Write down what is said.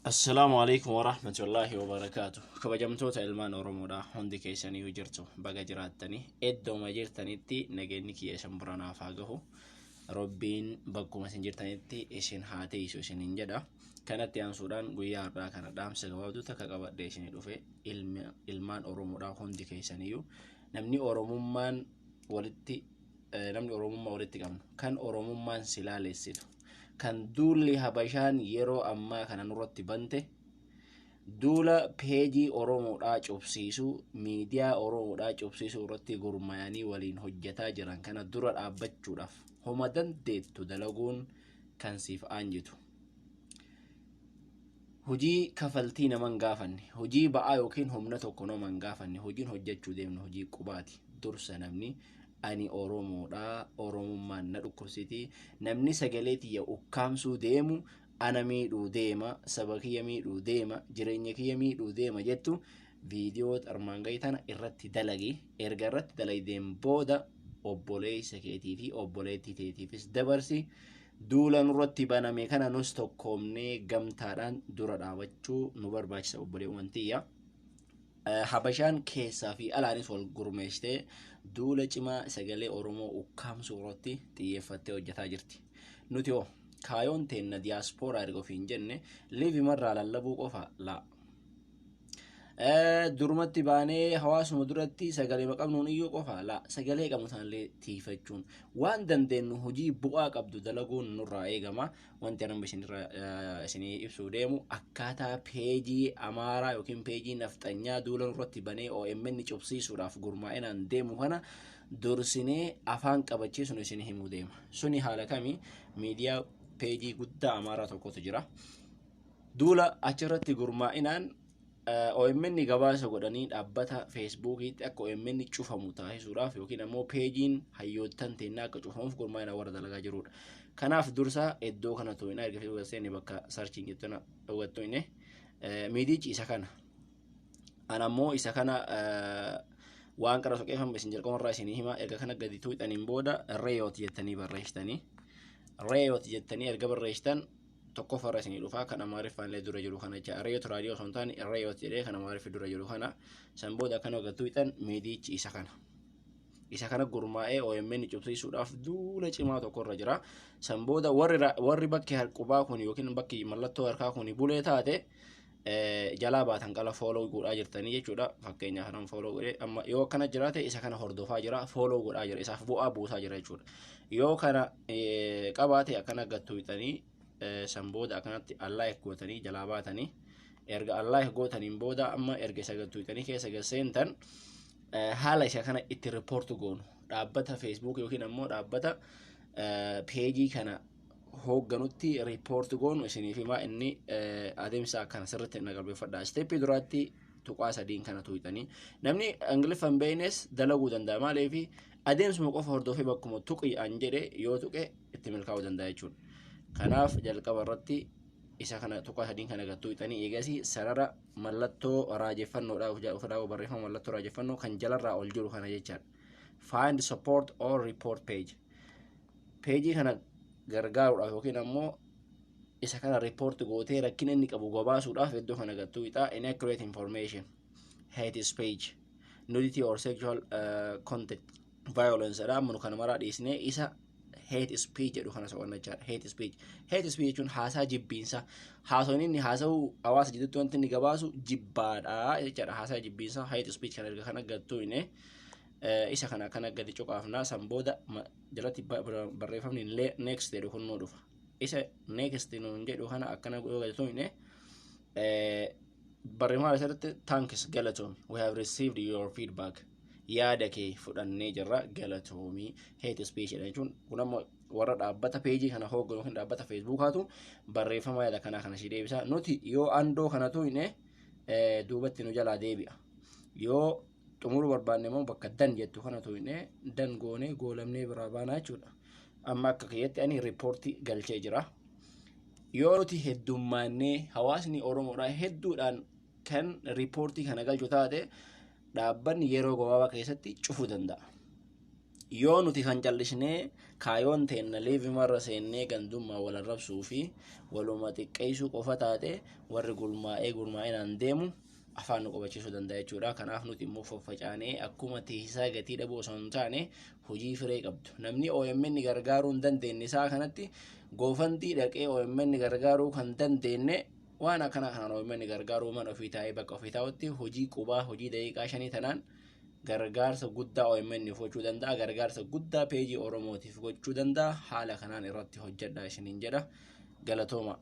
السلام عليكم ورحمة الله وبركاته. كبجمتوتا ilman oromoodha hundi keessanii jirtu baga jiraattanii eddooma jirtanitti nageenyi kiyya isin biranaaf haa gahu. Rabbiin bakkuma isin jirtanitti isin haa teessu isiniin jedha. Kanatti aansuudhaan guyyaa har'aa kana dhaamsa gabaabduu takka qabadhee isinii dhufe ilmaan oromoodha hundi keessanii namni oromummaa walitti qabnu kan oromummaan silaalessitu kan duulli habashaan yeroo ammaa kana nurratti bante duula peejii oromoodhaa cubsiisu miidiyaa oromoodhaa cubsiisu irratti gurmaayanii waliin hojjetaa jiran kana dura dhaabbachuudhaaf homa dandeettu dalaguun kan siif aanjitu. Hojii kafaltii naman gaafanne, hojii ba'aa yookiin humna tokko naman gaafanne, hojiin hojjechuu deemnu hojii qubaati. Dursa namni ani oromoodha, oromummaan na dhukkubsiti, namni sagalee tiyya ukkaamsuu deemu ana miidhuu deema, saba kiyya miidhuu deema, jireenya kiyya miidhuu deema jettu viidiyoo armaan gadii tana irratti dalagi. Erga irratti dalagdeen booda obboleessa keetii fi obboleettii teetiifis dabarsi. Duula nurratti baname kana nus tokkoomnee gamtaadhaan dura dhaabachuu nu barbaachisa obboleewwan tiyya. Habashaan keessaa fi alaanis wal gurmeessitee duula cimaa sagalee oromoo ukkaamsuu irratti xiyyeeffattee hojjetaa jirti. Nuti hoo kaayoon teenna diyaaspooraa erga ofiin jenne liivi marraa lallabuu qofa laa. Durumatti baanee hawaasuma duratti sagalee qabnuun iyyuu qofa laa. Sagalee qabnu sanallee tiifachuun waan dandeenyu hojii bu'aa qabdu dalaguun nurraa eegama. Wanti anam isinii ibsuu deemu akkaataa peejii amaaraa yookiin peejii nafxanyaa duula nurratti banee OMN cubsiisuudhaaf gurmaa'inaan deemu kana dursinee afaan qabachiisuun isin himuu deema. Suni haala kamii miidiyaa peejii guddaa amaaraa tokkotu jira. Duula achirratti gurmaa'inaan OMN gabaasa godhanii dhaabbata Facebookiitti akka OMN cufamu taasisuudhaaf yookiin ammoo peejiin hayyoottan teennaa akka cufamuuf gurmaa'ina warra dalagaa jirudha. Kanaaf dursa iddoo kana to'inaa erga fiigaseen bakka sarchiin jettuna hubattoine miidiyichi isa kana. Anammoo isa kana waan qara soqeeffame isin jalqabarraa isinii hima. Erga kana gadi tuuxaniin booda Reyot jettanii barreessitanii. Reyot jettanii erga barreessitan tokko farra isinii dhufaa kan amaariffaan dura jiru kana jecha Reyot raadiyoo osoo hin taane Reyot jedhee kan amaariffi dura jiru kana san booda akkana gadi tuuxan miidiyichi isa kana. Isa kana gurmaa'ee OMN cubsiisuudhaaf duula cimaa tokkorra jira. San booda warri bakki harqubaa kun yookiin bakki mallattoo harkaa kun bulee taate jalaa baatan qala fooloo godhaa jirtanii jechuudha. Fakkeenyaaf kanan fooloo godhee amma yoo akkana jiraate isa kana hordofaa jira, fooloo godhaa jira, isaaf bu'aa buusaa jira jechuudha. Yoo kana qabaate akkana gadi tuuxanii san booda akkanatti Allah gootanii jalaa baatanii erga Allah gootaniin booda amma erga isa gadi tuuxanii keessa gaseentan haala isa kana itti ripoortu goonu dhaabbata Facebook yookiin ammoo dhaabbata peejii kana hoogganutti ripoortu goonu isiniif himaa. Inni adeemsa akkana sirriitti nagalbeeffadha. Steeppii duraatti tuqaa sadiin kana tuuxanii namni Ingiliffaan beeynes dalaguu danda'a. Maaliif adeemsuma qofa hordofee bakkuma tuqii an jedhe yoo tuqe itti milkaa'uu danda'a jechuudha. Kanaaf jalqaba irratti isa kana tuqaa sadiin kana gadi tuuxanii eegasii sarara mallattoo raajeffannoodhaaf ofirraa barreeffama mallattoo raajeffannoo kan jalarraa ol jiru kana jechaadha. Find support or report page. Peejii kana gargaaruudhaaf yookiin ammoo isa kana report gootee rakkina inni qabu gabaasuudhaaf iddoo kana gadi tuuxaa inaccurate information, hate speech, nudity or sexual content violence dha. Amma kana maraa dhiisnee isa hate speech jedhu kana soqonnachaadha. Hate speech jechuun haasaa jibbiinsa. Haasoon inni haasa'u hawaasa jidduutti wanti inni gabaasu jibbaadha jechaadha. Haasaa jibbiinsa hate speech kana erga kana gadi tuuxine isa kana kana gadi cuqaafnaa. San booda jalatti barreeffamni next jedhu kun nuu dhufa. Isa next nuun jedhu kana akkana yoo gadi tuuxine barreeffama irratti thanks galatoomi, we have received your feedback, yaada kee fudhannee jirra galatoomii. Hate speech jechuun kun ammoo warra dhaabbata peejii kana hoogganu yookiin dhaabbata Facebookaatu barreeffama yaada kana si deebisa. Nuti yoo andoo kana tuuxine duubatti nu jalaa deebi'a. Yoo xumuruu barbaanne immoo bakka dan jettu kana tuuxine dan goonee goolamnee biraa baanaa jechuudha. Amma akka kiyyatti ani riippoortii galchee jira. Yoo nuti heddummaannee hawaasni oromoodhaa hedduudhaan kan riippoortii kana galchu taate dhaabbanni yeroo gabaabaa keessatti cufuu danda'a. yoo nuti kan callisnee kaayoon teenna leevi marra seennee gandummaa wal arrabsuu fi waluma xiqqeessuu qofa taate warri gurmaa'inaan deemu afaan nu qabachiisuu danda'a jechuudha. Kanaaf nuti immoo faffacaanee akkuma tiisaa gatii dhabuu osoo hin taane hojii firee qabdu. Namni OMN gargaaruu hin dandeenye isaa kanatti goofantii dhaqee OMN gargaaruu kan dandeenye waan akkana kanaan OMN gargaaruu mana ofii taa'ee bakka ofii taa'utti hojii qubaa hojii daqiiqaa 5 tanaan gargaarsa guddaa OMN gochuu danda'a. Gargaarsa guddaa peejii Oromootiif gochuu danda'a. Haala kanaan irratti hojjedhaa isiniin jedha. Galatooma.